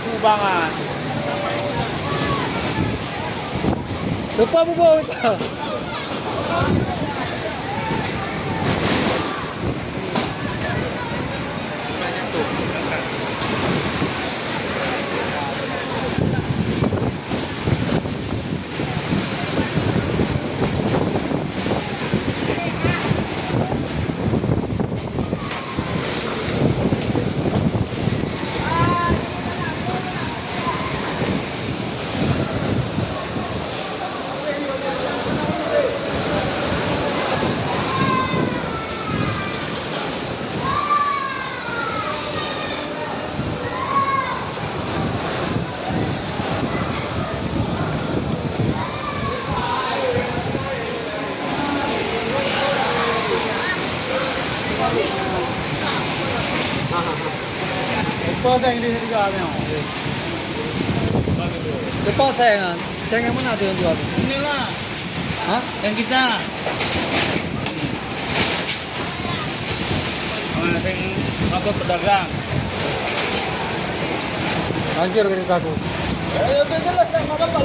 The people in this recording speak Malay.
kubangan. Lupa mo ba ito? Ito sa English hindi ka alam. Lupa sayangan. Sayangan mo na ito yung jual. Ini lah Ha? yang kita. Yang apa pedagang. Hancur kereta aku. Ya, jelas, nggak apa-apa.